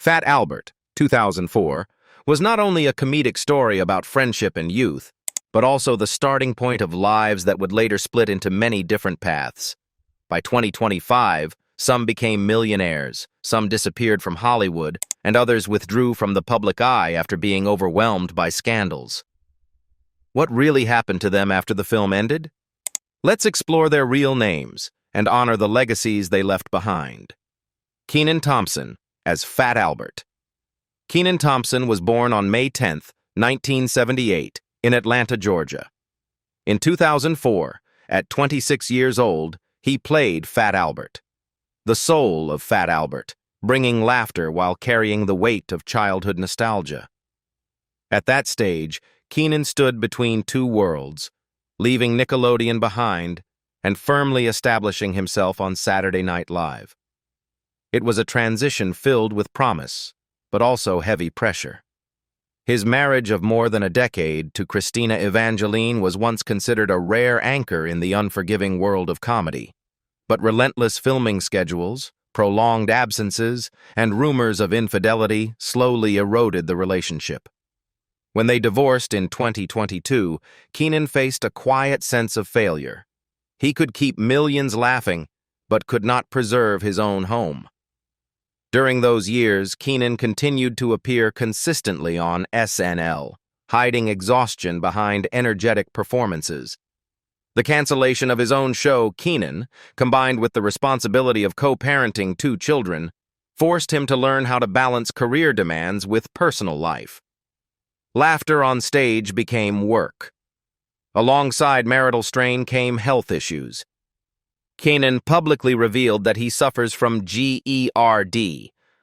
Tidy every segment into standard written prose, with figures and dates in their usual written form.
Fat Albert, 2004, was not only a comedic story about friendship and youth, but also the starting point of lives that would later split into many different paths. By 2025, some became millionaires, some disappeared from Hollywood, and others withdrew from the public eye after being overwhelmed by scandals. What really happened to them after the film ended? Let's explore their real names and honor the legacies they left behind. Kenan Thompson as Fat Albert. Kenan Thompson was born on May 10, 1978, in Atlanta, Georgia. In 2004, at 26 years old, he played Fat Albert, the soul of Fat Albert, bringing laughter while carrying the weight of childhood nostalgia. At that stage, Kenan stood between two worlds, leaving Nickelodeon behind and firmly establishing himself on Saturday Night Live. It was a transition filled with promise, but also heavy pressure. His marriage of more than a decade to Christina Evangeline was once considered a rare anchor in the unforgiving world of comedy, but relentless filming schedules, prolonged absences, and rumors of infidelity slowly eroded the relationship. When they divorced in 2022, Kenan faced a quiet sense of failure. He could keep millions laughing, but could not preserve his own home. During those years, Kenan continued to appear consistently on SNL, hiding exhaustion behind energetic performances. The cancellation of his own show, Kenan, combined with the responsibility of co-parenting two children, forced him to learn how to balance career demands with personal life. Laughter on stage became work. Alongside marital strain came health issues. Kenan publicly revealed that he suffers from GERD,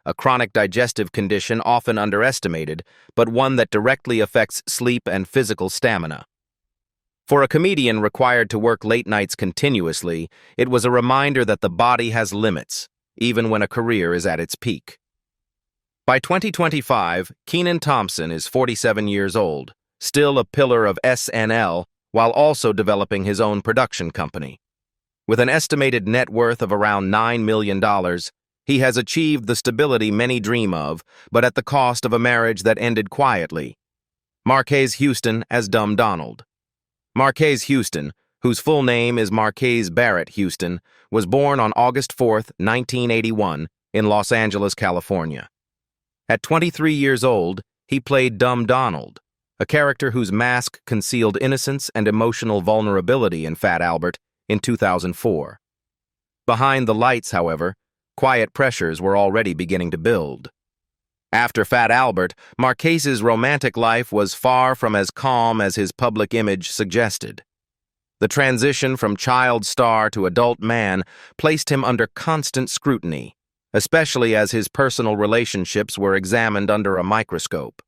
a chronic digestive condition often underestimated, but one that directly affects sleep and physical stamina. For a comedian required to work late nights continuously, it was a reminder that the body has limits, even when a career is at its peak. By 2025, Kenan Thompson is 47 years old, still a pillar of SNL, while also developing his own production company. With an estimated net worth of around $9 million, he has achieved the stability many dream of, but at the cost of a marriage that ended quietly. Marques Houston as Dumb Donald. Marques Houston, whose full name is Marques Barrett Houston, was born on August 4, 1981, in Los Angeles, California. At 23 years old, he played Dumb Donald, a character whose mask concealed innocence and emotional vulnerability in Fat Albert in 2004. Behind the lights, however, quiet pressures were already beginning to build. After Fat Albert, Marques's romantic life was far from as calm as his public image suggested. The transition from child star to adult man placed him under constant scrutiny, especially as his personal relationships were examined under a microscope.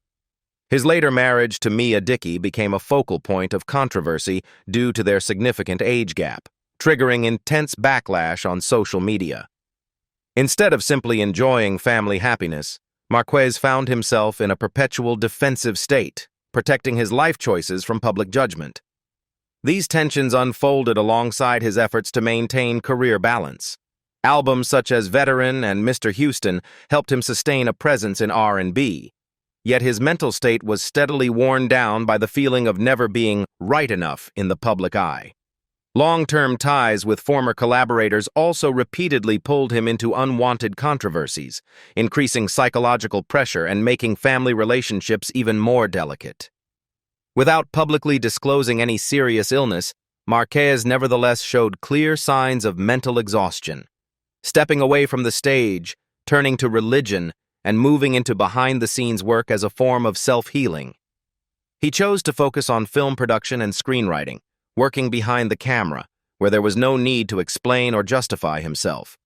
His later marriage to Mia Dickey became a focal point of controversy due to their significant age gap, triggering intense backlash on social media. Instead of simply enjoying family happiness, Marques found himself in a perpetual defensive state, protecting his life choices from public judgment. These tensions unfolded alongside his efforts to maintain career balance. Albums such as Veteran and Mr. Houston helped him sustain a presence in R&B, yet his mental state was steadily worn down by the feeling of never being right enough in the public eye. Long-term ties with former collaborators also repeatedly pulled him into unwanted controversies, increasing psychological pressure and making family relationships even more delicate. Without publicly disclosing any serious illness, Marques nevertheless showed clear signs of mental exhaustion. Stepping away from the stage, turning to religion, and moving into behind-the-scenes work as a form of self-healing. He chose to focus on film production and screenwriting, working behind the camera, where there was no need to explain or justify himself.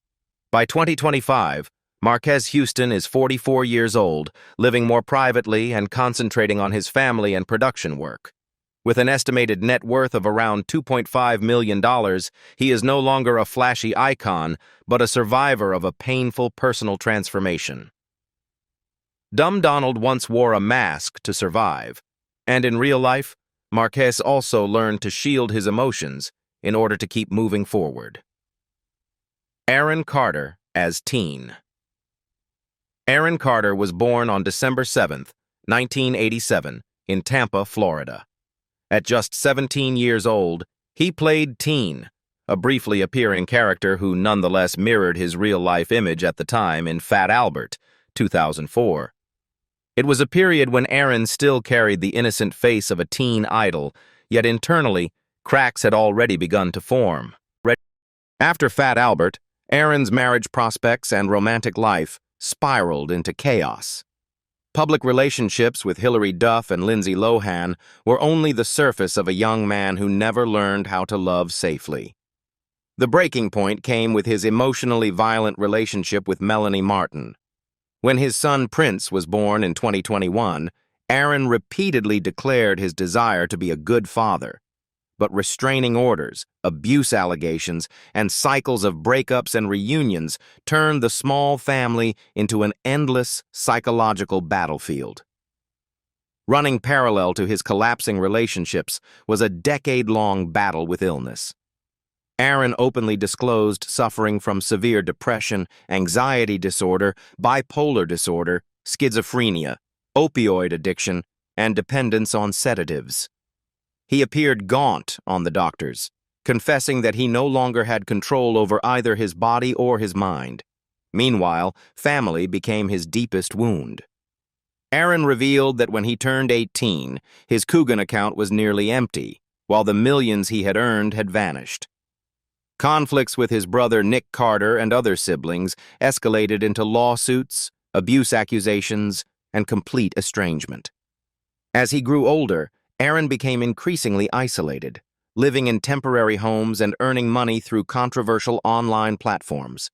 By 2025, Marques Houston is 44 years old, living more privately and concentrating on his family and production work. With an estimated net worth of around $2.5 million, he is no longer a flashy icon, but a survivor of a painful personal transformation. Dumb Donald once wore a mask to survive, and in real life, Marques also learned to shield his emotions in order to keep moving forward. Aaron Carter as Teen. Aaron Carter was born on December 7, 1987, in Tampa, Florida. At just 17 years old, he played Teen, a briefly appearing character who nonetheless mirrored his real-life image at the time in Fat Albert, 2004. It was a period when Aaron still carried the innocent face of a teen idol, yet internally, cracks had already begun to form. After Fat Albert, Aaron's marriage prospects and romantic life spiraled into chaos. Public relationships with Hilary Duff and Lindsay Lohan were only the surface of a young man who never learned how to love safely. The breaking point came with his emotionally violent relationship with Melanie Martin. When his son Prince was born in 2021, Aaron repeatedly declared his desire to be a good father. But restraining orders, abuse allegations, and cycles of breakups and reunions turned the small family into an endless psychological battlefield. Running parallel to his collapsing relationships was a decade-long battle with illness. Aaron openly disclosed suffering from severe depression, anxiety disorder, bipolar disorder, schizophrenia, opioid addiction, and dependence on sedatives. He appeared gaunt on the doctors, confessing that he no longer had control over either his body or his mind. Meanwhile, family became his deepest wound. Aaron revealed that when he turned 18, his Coogan account was nearly empty, while the millions he had earned had vanished. Conflicts with his brother Nick Carter and other siblings escalated into lawsuits, abuse accusations, and complete estrangement. As he grew older, Aaron became increasingly isolated, living in temporary homes and earning money through controversial online platforms.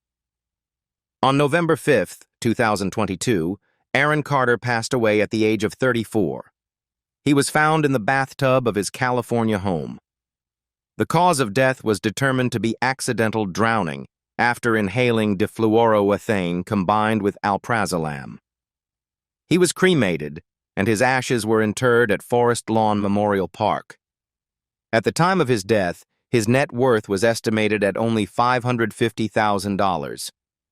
On November 5, 2022, Aaron Carter passed away at the age of 34. He was found in the bathtub of his California home. The cause of death was determined to be accidental drowning after inhaling difluoroethane combined with alprazolam. He was cremated, and his ashes were interred at Forest Lawn Memorial Park. At the time of his death, his net worth was estimated at only $550,000,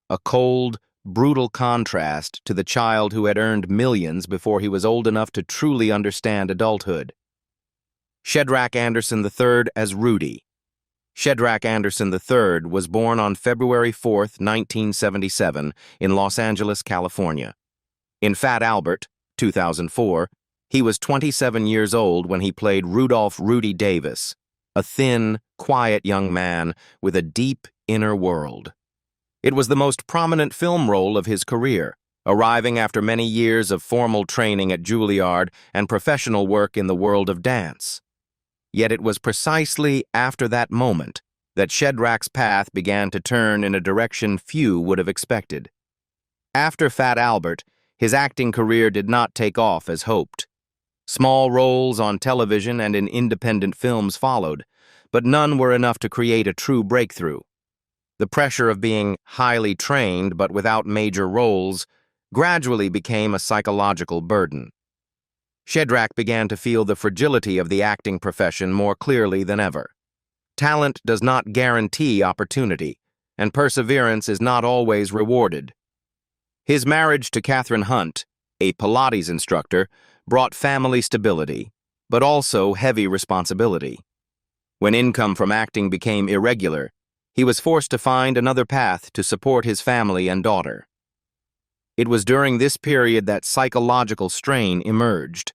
a cold, brutal contrast to the child who had earned millions before he was old enough to truly understand adulthood. Shedrach Anderson III as Rudy. Shedrach Anderson III was born on February 4, 1977, in Los Angeles, California. In Fat Albert, 2004, he was 27 years old when he played Rudolph Rudy Davis, a thin, quiet young man with a deep inner world. It was the most prominent film role of his career, arriving after many years of formal training at Juilliard and professional work in the world of dance. Yet it was precisely after that moment that Shedrach's path began to turn in a direction few would have expected. After Fat Albert, his acting career did not take off as hoped. Small roles on television and in independent films followed, but none were enough to create a true breakthrough. The pressure of being highly trained but without major roles gradually became a psychological burden. Shedrach began to feel the fragility of the acting profession more clearly than ever. Talent does not guarantee opportunity, and perseverance is not always rewarded. His marriage to Catherine Hunt, a Pilates instructor, brought family stability, but also heavy responsibility. When income from acting became irregular, he was forced to find another path to support his family and daughter. It was during this period that psychological strain emerged,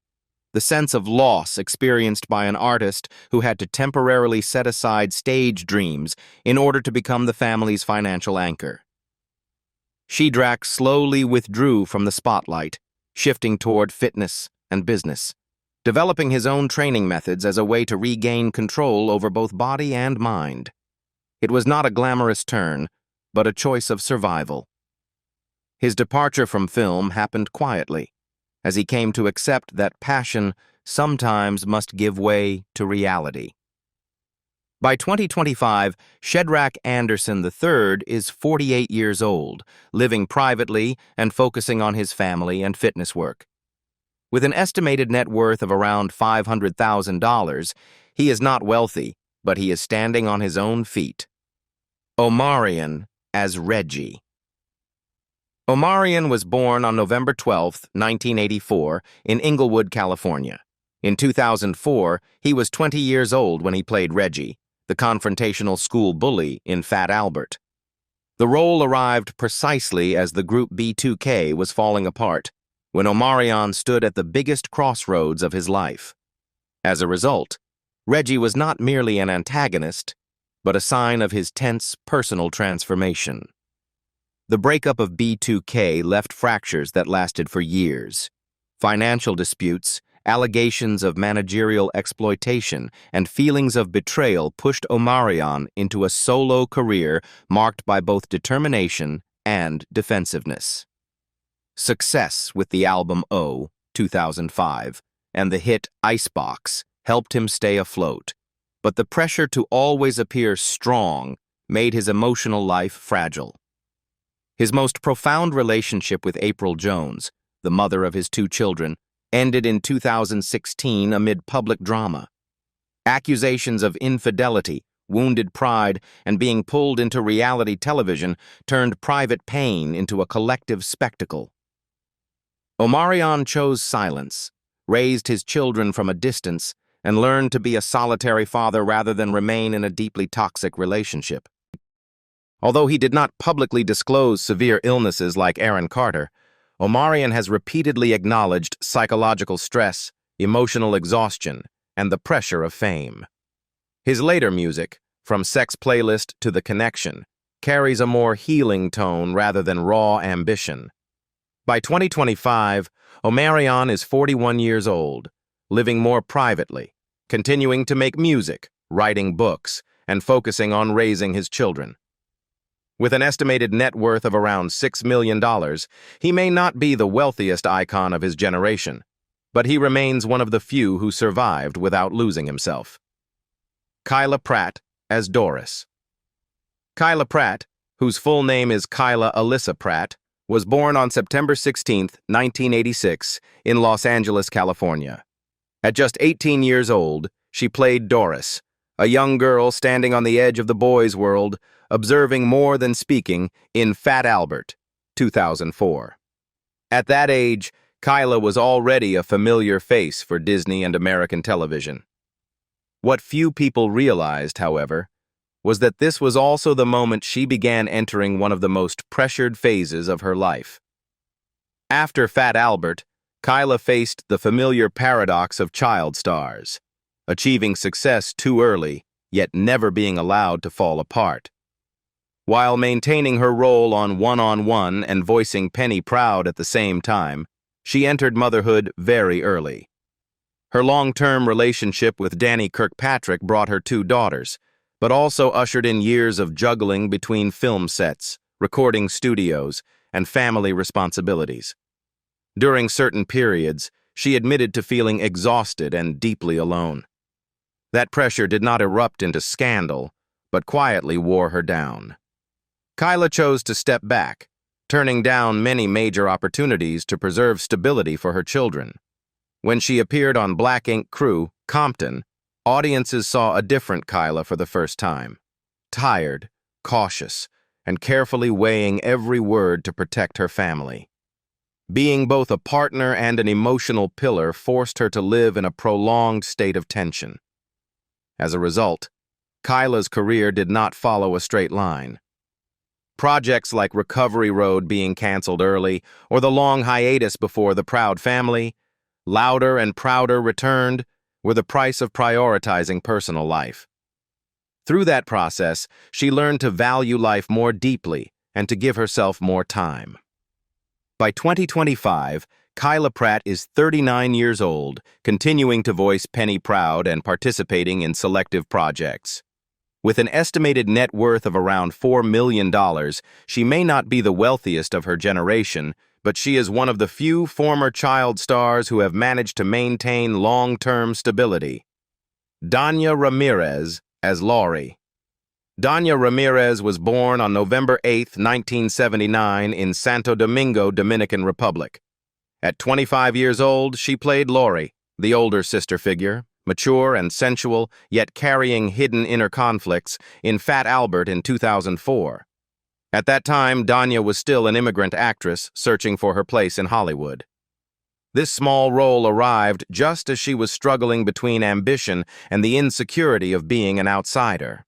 the sense of loss experienced by an artist who had to temporarily set aside stage dreams in order to become the family's financial anchor. Shedrach slowly withdrew from the spotlight, shifting toward fitness and business, developing his own training methods as a way to regain control over both body and mind. It was not a glamorous turn, but a choice of survival. His departure from film happened quietly, as he came to accept that passion sometimes must give way to reality. By 2025, Shedrach Anderson III is 48 years old, living privately and focusing on his family and fitness work. With an estimated net worth of around $500,000, he is not wealthy, but he is standing on his own feet. Omarion as Reggie. Omarion was born on November 12, 1984, in Inglewood, California. In 2004, he was 20 years old when he played Reggie, the confrontational school bully in Fat Albert. The role arrived precisely as the group B2K was falling apart, when Omarion stood at the biggest crossroads of his life. As a result, Reggie was not merely an antagonist, but a sign of his tense personal transformation. The breakup of B2K left fractures that lasted for years. Financial disputes, allegations of managerial exploitation, and feelings of betrayal pushed Omarion into a solo career marked by both determination and defensiveness. Success with the album O, 2005, and the hit Icebox helped him stay afloat, but the pressure to always appear strong made his emotional life fragile. His most profound relationship with April Jones, the mother of his 2 children, ended in 2016 amid public drama. Accusations of infidelity, wounded pride, and being pulled into reality television turned private pain into a collective spectacle. Omarion chose silence, raised his children from a distance, and learned to be a solitary father rather than remain in a deeply toxic relationship. Although he did not publicly disclose severe illnesses like Aaron Carter, Omarion has repeatedly acknowledged psychological stress, emotional exhaustion, and the pressure of fame. His later music, from Sex Playlist to The Connection, carries a more healing tone rather than raw ambition. By 2025, Omarion is 41 years old, living more privately, continuing to make music, writing books, and focusing on raising his children. With an estimated net worth of around $6 million, he may not be the wealthiest icon of his generation, but he remains one of the few who survived without losing himself. Kyla Pratt as Doris. Kyla Pratt, whose full name is Kyla Alyssa Pratt, was born on September 16, 1986, in Los Angeles, California. At just 18 years old, she played Doris, a young girl standing on the edge of the boys' world, observing more than speaking in Fat Albert, 2004. At that age, Kyla was already a familiar face for Disney and American television. What few people realized, however, was that this was also the moment she began entering one of the most pressured phases of her life. After Fat Albert, Kyla faced the familiar paradox of child stars, achieving success too early, yet never being allowed to fall apart. While maintaining her role on One-on-One and voicing Penny Proud at the same time, she entered motherhood very early. Her long-term relationship with Danny Kirkpatrick brought her 2 daughters, but also ushered in years of juggling between film sets, recording studios, and family responsibilities. During certain periods, she admitted to feeling exhausted and deeply alone. That pressure did not erupt into scandal, but quietly wore her down. Kyla chose to step back, turning down many major opportunities to preserve stability for her children. When she appeared on Black Ink Crew, Compton, audiences saw a different Kyla for the first time. Tired, cautious, and carefully weighing every word to protect her family. Being both a partner and an emotional pillar forced her to live in a prolonged state of tension. As a result, Kyla's career did not follow a straight line. Projects like Recovery Road being canceled early, or the long hiatus before The Proud Family, Louder and Prouder returned, were the price of prioritizing personal life. Through that process, she learned to value life more deeply and to give herself more time. By 2025, Kyla Pratt is 39 years old, continuing to voice Penny Proud and participating in selective projects. With an estimated net worth of around $4 million, she may not be the wealthiest of her generation, but she is one of the few former child stars who have managed to maintain long-term stability. Dania Ramirez as Laurie. Dania Ramirez was born on November 8, 1979, in Santo Domingo, Dominican Republic. At 25 years old, she played Laurie, the older sister figure, mature and sensual, yet carrying hidden inner conflicts, in Fat Albert in 2004. At that time, Dania was still an immigrant actress searching for her place in Hollywood. This small role arrived just as she was struggling between ambition and the insecurity of being an outsider.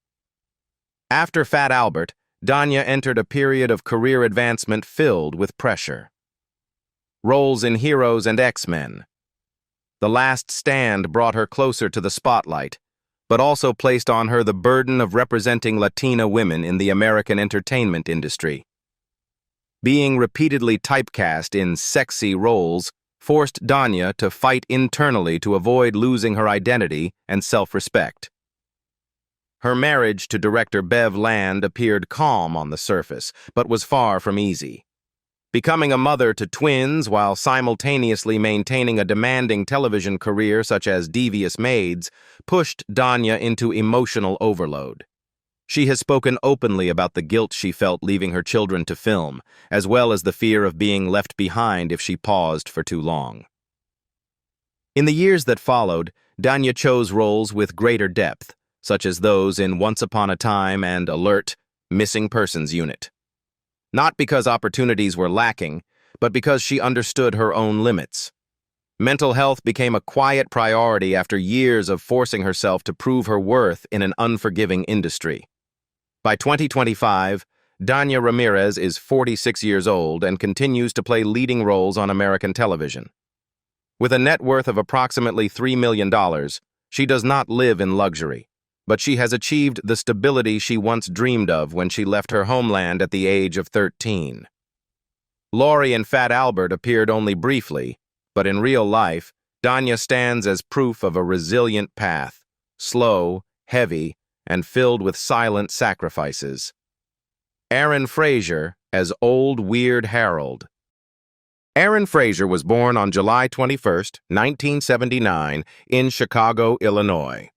After Fat Albert, Dania entered a period of career advancement filled with pressure. Roles in Heroes and X-Men. The Last Stand brought her closer to the spotlight, but also placed on her the burden of representing Latina women in the American entertainment industry. Being repeatedly typecast in sexy roles forced Dania to fight internally to avoid losing her identity and self-respect. Her marriage to director Bev Land appeared calm on the surface, but was far from easy. Becoming a mother to twins while simultaneously maintaining a demanding television career such as Devious Maids pushed Dania into emotional overload. She has spoken openly about the guilt she felt leaving her children to film, as well as the fear of being left behind if she paused for too long. In the years that followed, Dania chose roles with greater depth, such as those in Once Upon a Time and Alert, Missing Persons Unit. Not because opportunities were lacking, but because she understood her own limits. Mental health became a quiet priority after years of forcing herself to prove her worth in an unforgiving industry. By 2025, Dania Ramirez is 46 years old and continues to play leading roles on American television. With a net worth of approximately $3 million, she does not live in luxury, but she has achieved the stability she once dreamed of when she left her homeland at the age of 13. Laurie and Fat Albert appeared only briefly, but in real life, Dania stands as proof of a resilient path, slow, heavy, and filled with silent sacrifices. Aaron Frazier as Old Weird Harold. Aaron Frazier was born on July 21, 1979, in Chicago, Illinois.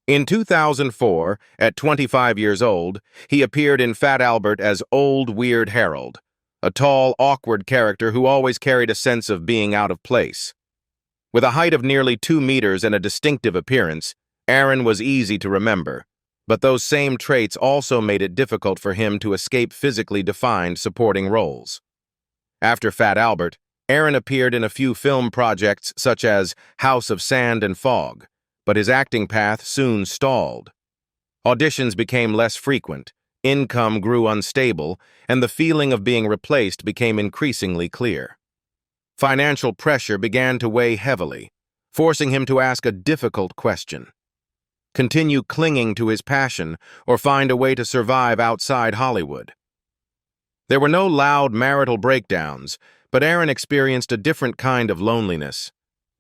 In 2004, at 25 years old, he appeared in Fat Albert as Old Weird Harold, a tall, awkward character who always carried a sense of being out of place. With a height of nearly 2 meters and a distinctive appearance, Aaron was easy to remember, but those same traits also made it difficult for him to escape physically defined supporting roles. After Fat Albert, Aaron appeared in a few film projects such as House of Sand and Fog, but his acting path soon stalled. Auditions became less frequent, income grew unstable, and the feeling of being replaced became increasingly clear. Financial pressure began to weigh heavily, forcing him to ask a difficult question: continue clinging to his passion or find a way to survive outside Hollywood. There were no loud marital breakdowns, but Aaron experienced a different kind of loneliness,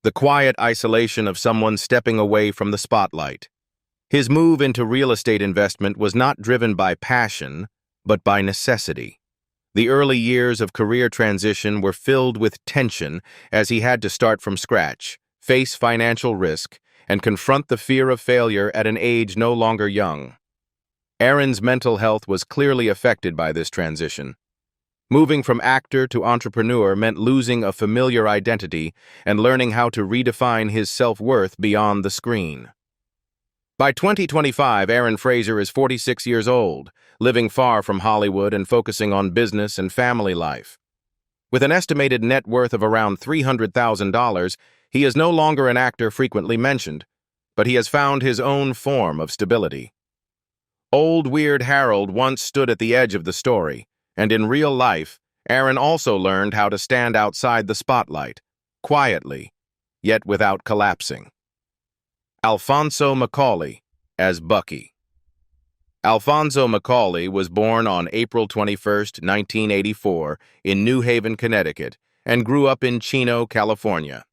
the quiet isolation of someone stepping away from the spotlight. His move into real estate investment was not driven by passion, but by necessity. The early years of career transition were filled with tension as he had to start from scratch, face financial risk, and confront the fear of failure at an age no longer young. Aaron's mental health was clearly affected by this transition. Moving from actor to entrepreneur meant losing a familiar identity and learning how to redefine his self-worth beyond the screen. By 2025, Aaron Frazier is 46 years old, living far from Hollywood and focusing on business and family life. With an estimated net worth of around $300,000, he is no longer an actor frequently mentioned, but he has found his own form of stability. Old Weird Harold once stood at the edge of the story, and in real life, Aaron also learned how to stand outside the spotlight, quietly, yet without collapsing. Alfonso McAuley as Bucky. Alfonso McAuley was born on April 21, 1984, in New Haven, Connecticut, and grew up in Chino, California.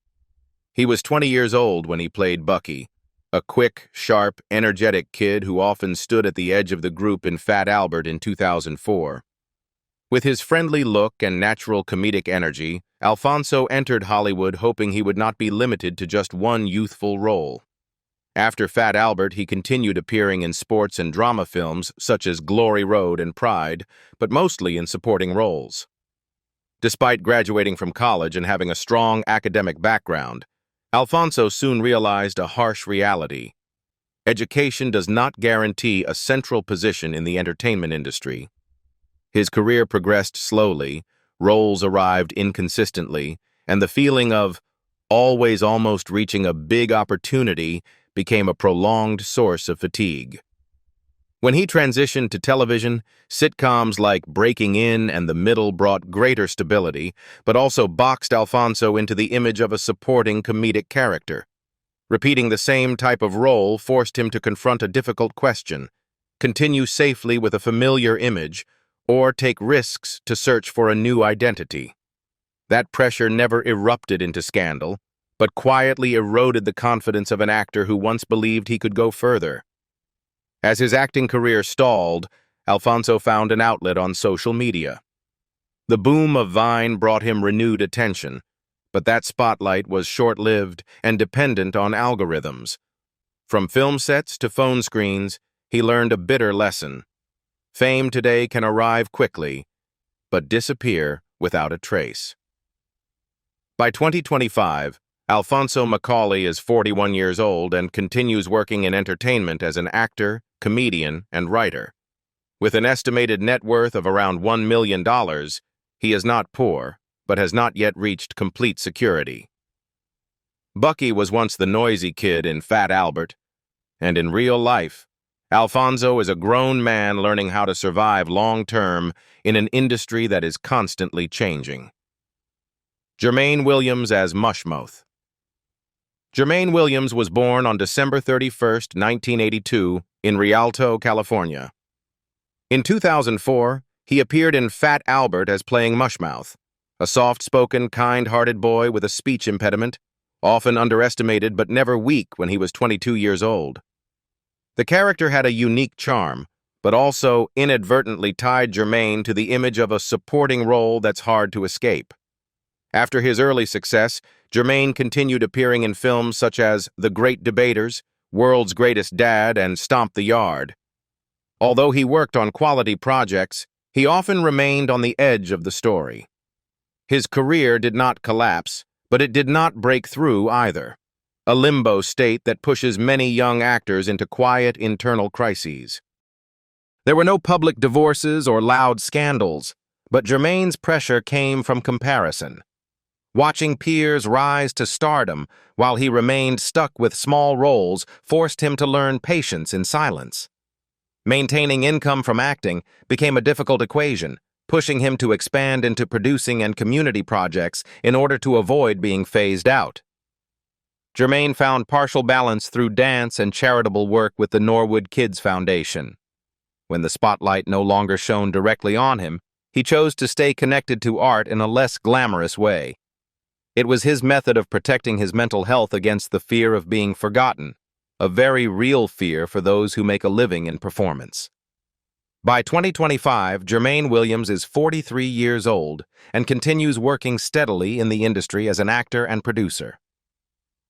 He was 20 years old when he played Bucky, a quick, sharp, energetic kid who often stood at the edge of the group in Fat Albert in 2004. With his friendly look and natural comedic energy, Alfonso entered Hollywood hoping he would not be limited to just one youthful role. After Fat Albert, he continued appearing in sports and drama films such as Glory Road and Pride, but mostly in supporting roles. Despite graduating from college and having a strong academic background, Alfonso soon realized a harsh reality. Education does not guarantee a central position in the entertainment industry. His career progressed slowly, roles arrived inconsistently, and the feeling of always almost reaching a big opportunity became a prolonged source of fatigue. When he transitioned to television, sitcoms like Breaking In and The Middle brought greater stability, but also boxed Alfonso into the image of a supporting comedic character. Repeating the same type of role forced him to confront a difficult question: continue safely with a familiar image, or take risks to search for a new identity. That pressure never erupted into scandal, but quietly eroded the confidence of an actor who once believed he could go further. As his acting career stalled, Alfonso found an outlet on social media. The boom of Vine brought him renewed attention, but that spotlight was short-lived and dependent on algorithms. From film sets to phone screens, he learned a bitter lesson. Fame today can arrive quickly, but disappear without a trace. By 2025, Alfonso McAuley is 41 years old and continues working in entertainment as an actor, comedian, and writer. With an estimated net worth of around $1 million, he is not poor, but has not yet reached complete security. Bucky was once the noisy kid in Fat Albert, and in real life, Alfonso is a grown man learning how to survive long-term in an industry that is constantly changing. Germaine Williams as Mushmouth. Germaine Williams was born on December 31, 1982, in Rialto, California. In 2004, he appeared in Fat Albert as playing Mushmouth, a soft-spoken, kind-hearted boy with a speech impediment, often underestimated but never weak when he was 22 years old. The character had a unique charm, but also inadvertently tied Germaine to the image of a supporting role that's hard to escape. After his early success, Germaine continued appearing in films such as The Great Debaters, World's Greatest Dad, and Stomp the Yard. Although he worked on quality projects, he often remained on the edge of the story. His career did not collapse, but it did not break through either, a limbo state that pushes many young actors into quiet internal crises. There were no public divorces or loud scandals, but Germaine's pressure came from comparison. Watching peers rise to stardom while he remained stuck with small roles forced him to learn patience in silence. Maintaining income from acting became a difficult equation, pushing him to expand into producing and community projects in order to avoid being phased out. Germaine found partial balance through dance and charitable work with the Norwood Kids Foundation. When the spotlight no longer shone directly on him, he chose to stay connected to art in a less glamorous way. It was his method of protecting his mental health against the fear of being forgotten, a very real fear for those who make a living in performance. By 2025, Germaine Williams is 43 years old and continues working steadily in the industry as an actor and producer.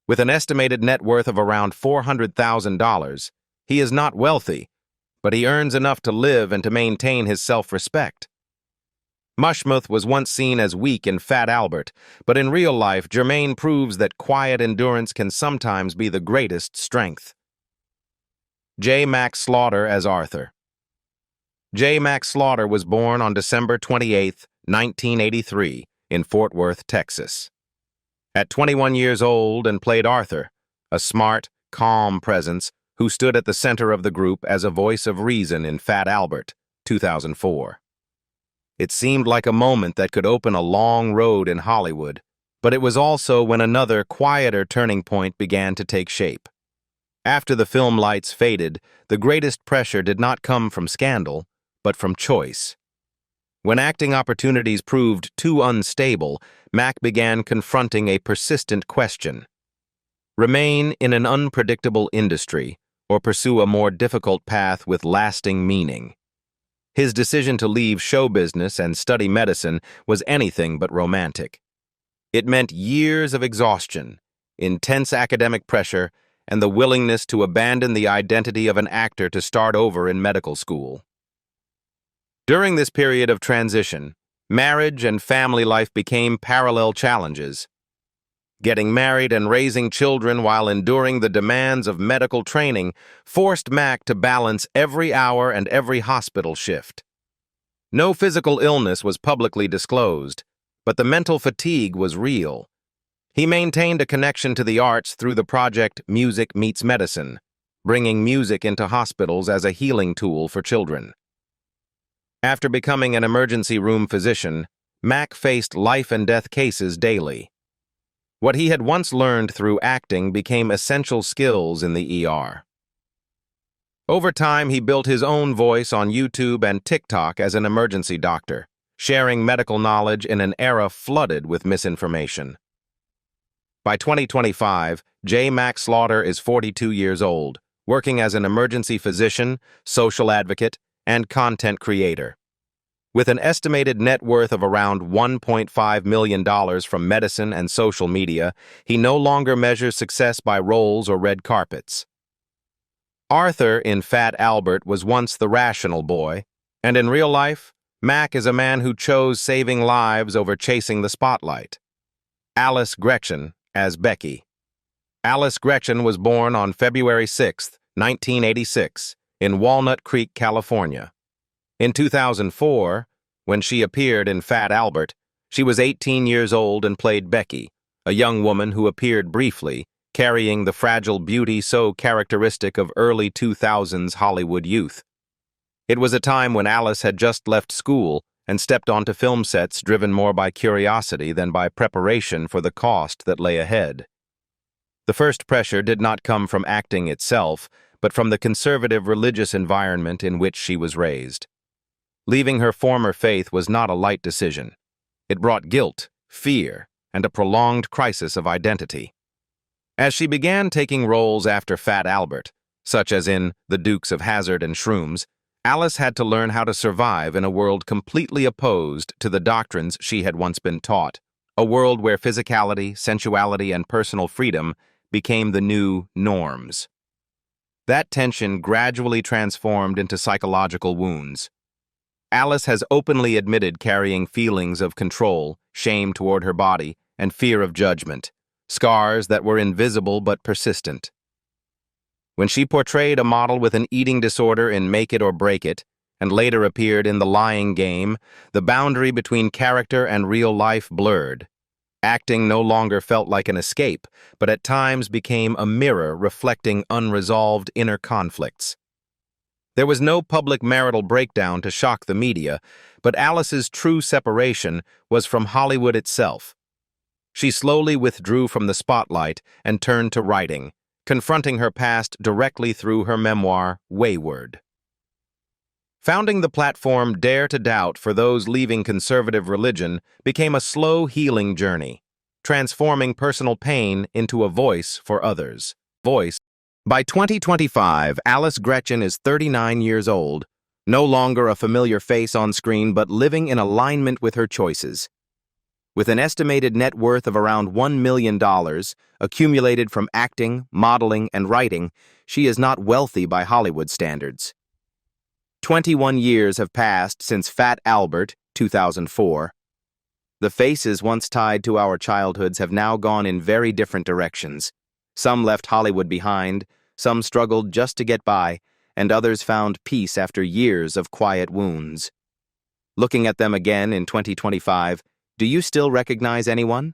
With an estimated net worth of around $400,000, he is not wealthy, but he earns enough to live and to maintain his self-respect. Mushmouth was once seen as weak in Fat Albert, but in real life, Germaine proves that quiet endurance can sometimes be the greatest strength. Mack Slaughter as Arthur. Mack Slaughter was born on December 28, 1983, in Fort Worth, Texas. At 21 years old and played Arthur, a smart, calm presence who stood at the center of the group as a voice of reason in Fat Albert, 2004. It seemed like a moment that could open a long road in Hollywood, but it was also when another, quieter turning point began to take shape. After the film lights faded, the greatest pressure did not come from scandal, but from choice. When acting opportunities proved too unstable, Mack began confronting a persistent question: remain in an unpredictable industry or pursue a more difficult path with lasting meaning. His decision to leave show business and study medicine was anything but romantic. It meant years of exhaustion, intense academic pressure, and the willingness to abandon the identity of an actor to start over in medical school. During this period of transition, marriage and family life became parallel challenges. Getting married and raising children while enduring the demands of medical training forced Mack to balance every hour and every hospital shift. No physical illness was publicly disclosed, but the mental fatigue was real. He maintained a connection to the arts through the project Music Meets Medicine, bringing music into hospitals as a healing tool for children. After becoming an emergency room physician, Mack faced life-and-death cases daily. What he had once learned through acting became essential skills in the ER. Over time, he built his own voice on YouTube and TikTok as an emergency doctor, sharing medical knowledge in an era flooded with misinformation. By 2025, Mack Slaughter is 42 years old, working as an emergency physician, social advocate, and content creator. With an estimated net worth of around $1.5 million from medicine and social media, he no longer measures success by roles or red carpets. Arthur in Fat Albert was once the rational boy, and in real life, Mack is a man who chose saving lives over chasing the spotlight. Alice Greczyn as Becky. Alice Greczyn was born on February 6, 1986, in Walnut Creek, California. In 2004, when she appeared in Fat Albert, she was 18 years old and played Becky, a young woman who appeared briefly, carrying the fragile beauty so characteristic of early 2000s Hollywood youth. It was a time when Alice had just left school and stepped onto film sets driven more by curiosity than by preparation for the cost that lay ahead. The first pressure did not come from acting itself, but from the conservative religious environment in which she was raised. Leaving her former faith was not a light decision. It brought guilt, fear, and a prolonged crisis of identity. As she began taking roles after Fat Albert, such as in The Dukes of Hazzard and Shrooms, Alice had to learn how to survive in a world completely opposed to the doctrines she had once been taught, a world where physicality, sensuality, and personal freedom became the new norms. That tension gradually transformed into psychological wounds. Alice has openly admitted carrying feelings of control, shame toward her body, and fear of judgment, scars that were invisible but persistent. When she portrayed a model with an eating disorder in Make It or Break It, and later appeared in The Lying Game, the boundary between character and real life blurred. Acting no longer felt like an escape, but at times became a mirror reflecting unresolved inner conflicts. There was no public marital breakdown to shock the media, but Alice's true separation was from Hollywood itself. She slowly withdrew from the spotlight and turned to writing, confronting her past directly through her memoir, Wayward. Founding the platform Dare to Doubt for those leaving conservative religion became a slow healing journey, transforming personal pain into a voice for others. By 2025, Alice Greczyn is 39 years old, no longer a familiar face on screen but living in alignment with her choices. With an estimated net worth of around $1 million, accumulated from acting, modeling, and writing, she is not wealthy by Hollywood standards. 21 years have passed since Fat Albert, 2004. The faces once tied to our childhoods have now gone in very different directions. Some left Hollywood behind, some struggled just to get by, and others found peace after years of quiet wounds. Looking at them again in 2025, do you still recognize anyone?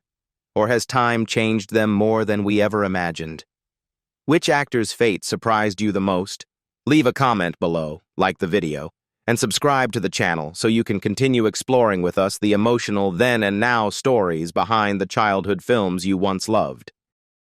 Or has time changed them more than we ever imagined? Which actor's fate surprised you the most? Leave a comment below, like the video, and subscribe to the channel so you can continue exploring with us the emotional then and now stories behind the childhood films you once loved.